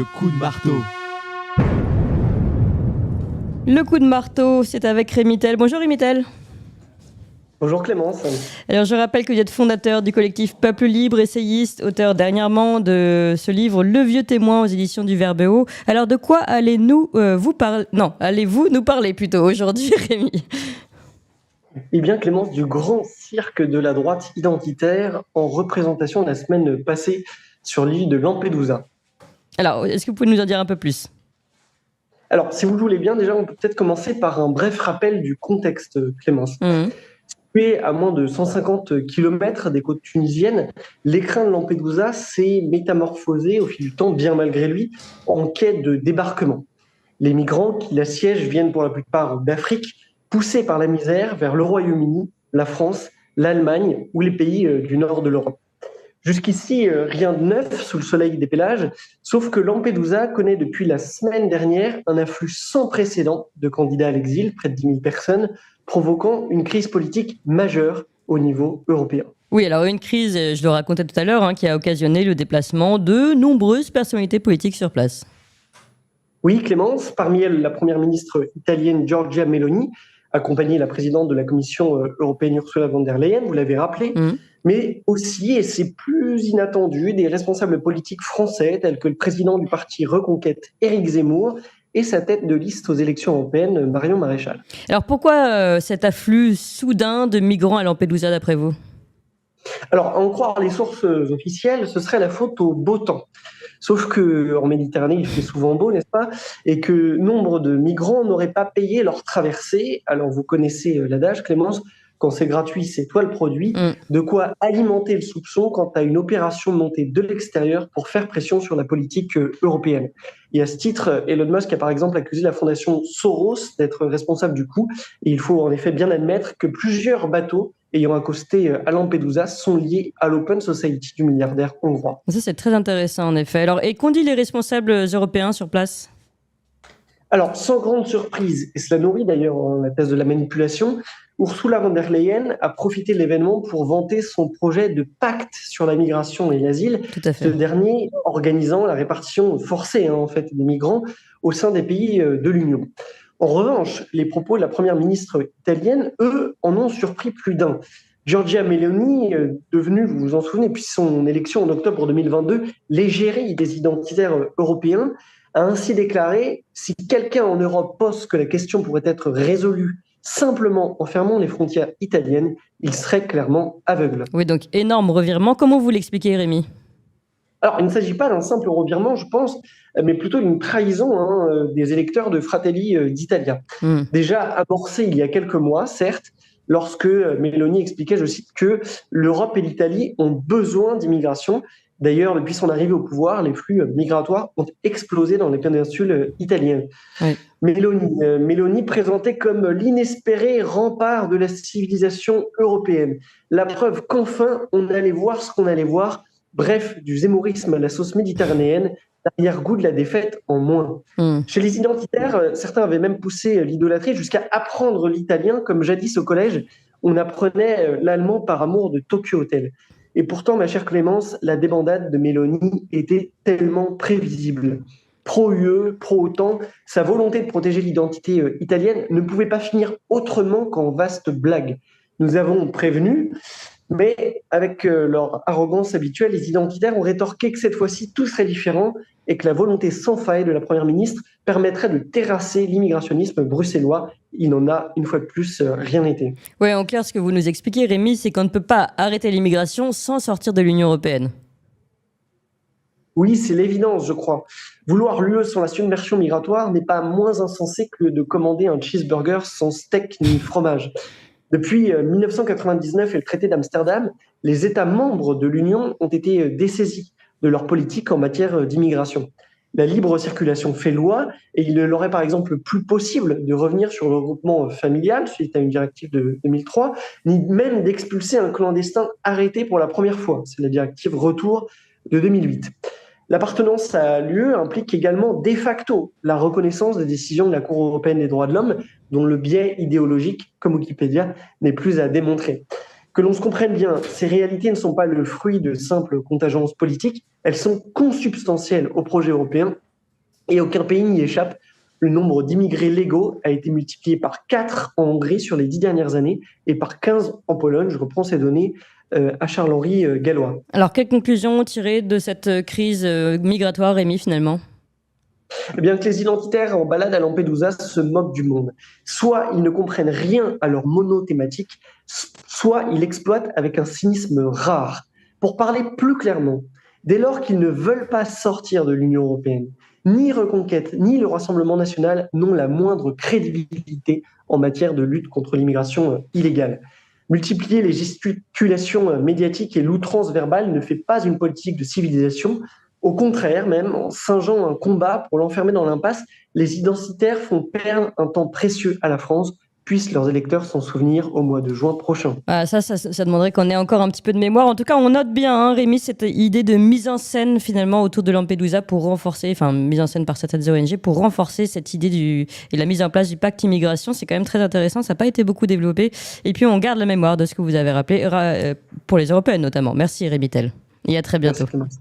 Le coup de marteau. Le coup de marteau, c'est avec Rémi Tel. Bonjour Rémi Tel. Bonjour Clémence. Alors je rappelle que vous êtes fondateur du collectif Peuple Libre, essayiste, auteur dernièrement de ce livre Le Vieux Témoin aux éditions du Verbeo. Alors de quoi allez-vous nous parler plutôt aujourd'hui, Rémi ? Eh bien Clémence, du grand cirque de la droite identitaire en représentation la semaine passée sur l'île de Lampedusa. Alors, est-ce que vous pouvez nous en dire un peu plus ? Alors, si vous le voulez bien, déjà, on peut peut-être commencer par un bref rappel du contexte, Clémence. Situé à moins de 150 km des côtes tunisiennes, l'écrin de Lampedusa s'est métamorphosé au fil du temps, bien malgré lui, en quai de débarquement. Les migrants qui l'assiègent viennent pour la plupart d'Afrique, poussés par la misère vers le Royaume-Uni, la France, l'Allemagne ou les pays du nord de l'Europe. Jusqu'ici, rien de neuf sous le soleil des pélages, sauf que Lampedusa connaît depuis la semaine dernière un afflux sans précédent de candidats à l'exil, près de 10 000 personnes, provoquant une crise politique majeure au niveau européen. Oui, alors une crise, je le racontais tout à l'heure, qui a occasionné le déplacement de nombreuses personnalités politiques sur place. Oui, Clémence, parmi elles la première ministre italienne Giorgia Meloni, accompagnée de la présidente de la Commission européenne Ursula von der Leyen, vous l'avez rappelé, mais aussi, et c'est plus inattendu, des responsables politiques français tels que le président du parti Reconquête, Éric Zemmour, et sa tête de liste aux élections européennes, Marion Maréchal. Alors pourquoi cet afflux soudain de migrants à Lampedusa d'après vous ? Alors, à en croire les sources officielles, ce serait la faute au beau temps. Sauf qu'en Méditerranée, il fait souvent beau, n'est-ce pas ? Et que nombre de migrants n'auraient pas payé leur traversée. Alors, vous connaissez l'adage, Clémence, quand c'est gratuit, c'est toi le produit. De quoi alimenter le soupçon quant à une opération montée de l'extérieur pour faire pression sur la politique européenne. Et à ce titre, Elon Musk a par exemple accusé la fondation Soros d'être responsable du coup. Et il faut en effet bien admettre que plusieurs bateaux ayant accosté à Lampedusa sont liés à l'Open Society du milliardaire hongrois. Ça, c'est très intéressant, en effet. Alors, et qu'ont dit les responsables européens sur place ? Alors, sans grande surprise, et cela nourrit d'ailleurs la thèse de la manipulation, Ursula von der Leyen a profité de l'événement pour vanter son projet de pacte sur la migration et l'asile, ce dernier organisant la répartition forcée en fait, des migrants au sein des pays de l'Union. En revanche, les propos de la première ministre italienne, eux, en ont surpris plus d'un. Giorgia Meloni, devenue, vous vous en souvenez, depuis son élection en octobre 2022, l'égérie des identitaires européens, a ainsi déclaré « Si quelqu'un en Europe pense que la question pourrait être résolue simplement en fermant les frontières italiennes, il serait clairement aveugle. » Oui, donc énorme revirement. Comment vous l'expliquez, Rémi ? Alors, il ne s'agit pas d'un simple revirement, je pense, mais plutôt d'une trahison des électeurs de Fratelli d'Italia. Déjà amorcé il y a quelques mois, certes, lorsque Meloni expliquait, je cite, que l'Europe et l'Italie ont besoin d'immigration. D'ailleurs, depuis son arrivée au pouvoir, les flux migratoires ont explosé dans les péninsules italiennes. Oui. Meloni présentait comme l'inespéré rempart de la civilisation européenne. La preuve qu'enfin, on allait voir ce qu'on allait voir. Bref, du zémourisme à la sauce méditerranéenne, l'arrière-goût de la défaite en moins. Chez les identitaires, certains avaient même poussé l'idolâtrie jusqu'à apprendre l'italien, comme jadis au collège, on apprenait l'allemand par amour de Tokyo Hotel. Et pourtant, ma chère Clémence, la débandade de Meloni était tellement prévisible. Pro-UE, pro-OTAN, sa volonté de protéger l'identité italienne ne pouvait pas finir autrement qu'en vaste blague. Nous avons prévenu, mais avec leur arrogance habituelle, les identitaires ont rétorqué que cette fois-ci, tout serait différent et que la volonté sans faille de la Première ministre permettrait de terrasser l'immigrationnisme bruxellois. Il n'en a, une fois de plus, rien été. Oui, en clair, ce que vous nous expliquez, Rémi, c'est qu'on ne peut pas arrêter l'immigration sans sortir de l'Union européenne. Oui, c'est l'évidence, je crois. Vouloir l'UE sans la submersion migratoire n'est pas moins insensé que de commander un cheeseburger sans steak ni fromage. Depuis 1999 et le traité d'Amsterdam, les États membres de l'Union ont été dessaisis de leur politique en matière d'immigration. La libre circulation fait loi et il ne leur est par exemple plus possible de revenir sur le regroupement familial suite à une directive de 2003, ni même d'expulser un clandestin arrêté pour la première fois. C'est la directive Retour de 2008. L'appartenance à l'UE implique également de facto la reconnaissance des décisions de la Cour européenne des droits de l'homme, dont le biais idéologique, comme Wikipédia, n'est plus à démontrer. Que l'on se comprenne bien, ces réalités ne sont pas le fruit de simples contingences politiques, elles sont consubstantielles au projet européen Et aucun pays n'y échappe. Le nombre d'immigrés légaux a été multiplié par 4 en Hongrie sur les 10 dernières années et par 15 en Pologne. Je reprends ces données à Charles-Henri Gallois. Alors, quelles conclusions tirer de cette crise migratoire, Rémi, finalement ? Eh bien, que les identitaires en balade à Lampedusa se moquent du monde. Soit ils ne comprennent rien à leur monothématique, soit ils exploitent avec un cynisme rare. Pour parler plus clairement, dès lors qu'ils ne veulent pas sortir de l'Union européenne, ni Reconquête, ni le Rassemblement national n'ont la moindre crédibilité en matière de lutte contre l'immigration illégale. Multiplier les gesticulations médiatiques et l'outrance verbale ne fait pas une politique de civilisation. Au contraire, même en singeant un combat pour l'enfermer dans l'impasse, les identitaires font perdre un temps précieux à la France. Puissent leurs électeurs s'en souvenir au mois de juin prochain. Ah, ça demanderait qu'on ait encore un petit peu de mémoire. En tout cas, on note bien, hein, Rémi, cette idée de mise en scène finalement autour de Lampedusa pour renforcer, enfin mise en scène par certaines ONG pour renforcer cette idée et la mise en place du pacte immigration. C'est quand même très intéressant. Ça n'a pas été beaucoup développé. Et puis on garde la mémoire de ce que vous avez rappelé pour les Européennes notamment. Merci Rémi Tell. Et à très bientôt. Merci.